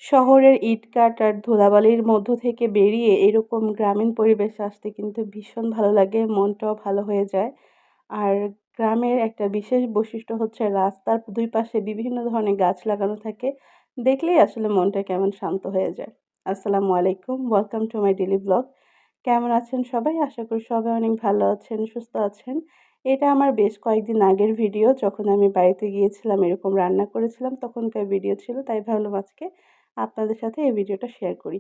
শহরের ইটকাঠ আর ধুলাবালির মধ্য থেকে বেরিয়ে এরকম গ্রামীণ পরিবেশে আসতে কিন্তু ভীষণ ভালো লাগে, মনটাও ভালো হয়ে যায়। আর গ্রামের একটা বিশেষ বৈশিষ্ট্য হচ্ছে রাস্তার ২ পাশে বিভিন্ন ধরনের গাছ লাগানো থাকে। দেখলেই আসলে মনটা কেমন শান্ত হয়ে যায়। আসসালামু আলাইকুম, welcome to my daily blog. কেমন আছেন সবাই? আশা করি সবাই অনেক ভালো আছেন, সুস্থ আছেন। এটা আমার বেশ কয়েকদিন আগের ভিডিও, যখন আমি বাড়িতে গিয়েছিলাম এরকম রান্না করেছিলাম তখনকার ভিডিও ছিল। তাই ভাবলাম আজকে আপনাদের সাথে এই ভিডিওটা শেয়ার করি।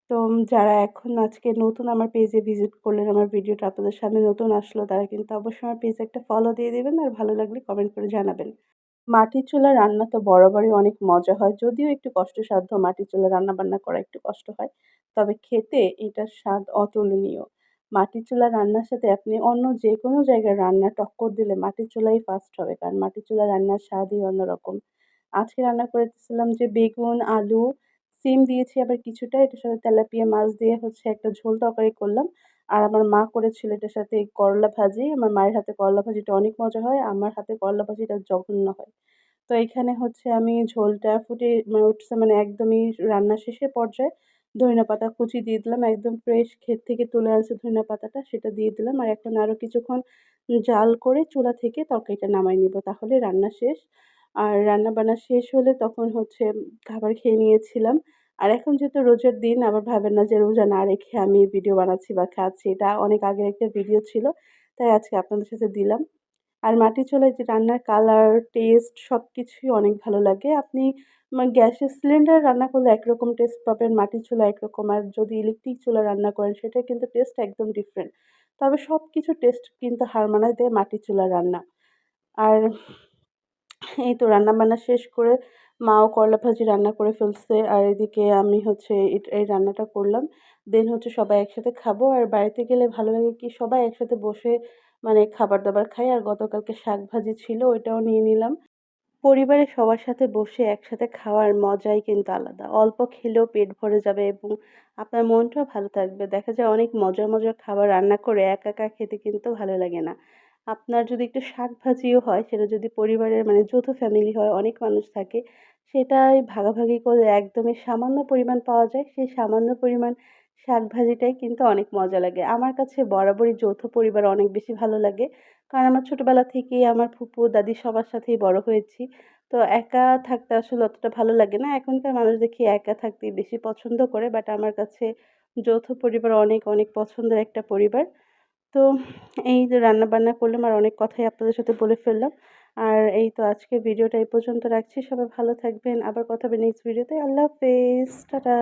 তো যারা এখন আজকে নতুন আমার পেজে ভিজিট করলেন, আমার ভিডিওটা আপনাদের সামনে নতুন আসলো, তারা কিন্তু অবশ্যই আমার পেজে একটা ফলো দিয়ে দিবেন আর ভালো লাগলে কমেন্ট করে জানাবেন। মাটির চুলার রান্না তো বরাবরই অনেক মজা হয়। যদিও একটু কষ্টসাধ্য, মাটির চুলায় রান্নাবান্না করা একটু কষ্ট হয়। তবে খেতে এটার স্বাদ অতুলনীয়। মাটির চুলার রান্নার সাথে আপনি অন্য যেকোনো জায়গার রান্না টক্কর দিলে মাটির চুলাই ফার্স্ট হবে। কারণ মাটির চুলার রান্নার স্বাদই অন্যরকম। আজকে রান্না করেছিলাম যে বেগুন, আলু, সিম দিয়েছি আবার কিছুটা। এটার সাথে তেলাপিয়া মাছ দিয়ে হচ্ছে একটা ঝোল তরকারি করলাম। আর আমার মা করেছিল এটার সাথে করলা ভাজি। আমার মায়ের হাতে করলা ভাজিটা অনেক মজা হয়। আমার হাতে করলা ভাজিটা জঘন্য হয়। তো এখানে হচ্ছে আমি ঝোলটা ফুটে উঠছে মানে একদমই রান্না শেষের পর্যায়ে ধইন্যাপাতা কুচি দিয়ে দিলাম। একদম ফ্রেশ ক্ষেত থেকে তুলে আনছি ধইন্যাপাতাটা, সেটা দিয়ে দিলাম। আর এখন আরো কিছুক্ষণ জাল করে চুলা থেকে তরকারিটা নামায় নিব। তাহলে রান্না শেষ। আর রান্না-বান্না শেষ হলে তখন হচ্ছে খাবার খেয়ে নিয়েছিলাম। আর এখন যেহেতু রোজার দিন, আবার ভাবেন না যে রোজা না রেখে আমি ভিডিও বানাচ্ছি বা খাচ্ছি। এটা অনেক আগের একটা ভিডিও ছিল। তাই আজকে আপনাদের সাথে দিলাম। আর মাটির চুলায় যে রান্নার কালার, টেস্ট সবকিছুই অনেক ভালো লাগে। আপনি গ্যাসের সিলিন্ডারে রান্না করলে একরকম টেস্ট পাবেন, মাটির চুলায় একরকম। আর যদি ইলেকট্রিক চুলায় রান্না করেন সেটার কিন্তু টেস্ট একদম ডিফারেন্ট। তবে সবকিছুর টেস্ট কিন্তু হার মানায় দেয় মাটির চুলার রান্না। আর এই তো রান্নাবান্না শেষ করে মাও করলা ভাজি রান্না করে ফেলছে। আর এদিকে আমি হচ্ছে এই রান্নাটা করলাম। দেন হচ্ছে সবাই একসাথে খাবো। আর বাড়িতে গেলে ভালো লাগে কি সবাই একসাথে বসে মানে খাবার-দাবার খাই। আর গতকালকে শাক ভাজি ছিল, ওইটাও নিয়ে নিলাম। পরিবারের সবার সাথে বসে একসাথে খাওয়ার মজাই কিন্তু আলাদা। অল্প খেলেও পেট ভরে যাবে এবং আপনার মনটাও ভালো থাকবে। দেখা যায় অনেক মজার, মজার খাবার রান্না করে একা, একা খেতে কিন্তু ভালো লাগে না। আপনার যদি একটু শাক-ভাজিও হয়, সেটা যদি পরিবারের মানে যৌথ ফ্যামিলি হয়, অনেক মানুষ থাকে, সেটাই ভাগাভাগি করলে একদমই সামান্য পরিমাণ পাওয়া যায়। সেই সামান্য পরিমাণ শাক-ভাজিটাই কিন্তু অনেক মজা লাগে। আমার কাছে বরাবরই যৌথ পরিবার অনেক বেশি ভালো লাগে। কারণ আমার ছোটবেলা থেকেই আমার ফুপু, দাদি সবার সাথেই বড় হয়েছি। তো একা থাকতে আসলে অতটা ভালো লাগে না। এখনকার মানুষ দেখি একা থাকতেই বেশি পছন্দ করে। বাট আমার কাছে যৌথ পরিবার অনেক, অনেক পছন্দের একটা পরিবার। তো এই যে রান্না-বান্না করলাম আর অনেক কথাই আপনাদের সাথে বলে ফেললাম। আর এই তো আজকের ভিডিওটা এই পর্যন্ত রাখছি। সবাই ভালো থাকবেন। আবার কথা হবে নেক্সট ভিডিওতে। আল্লাহ হাফেজ। টাটা।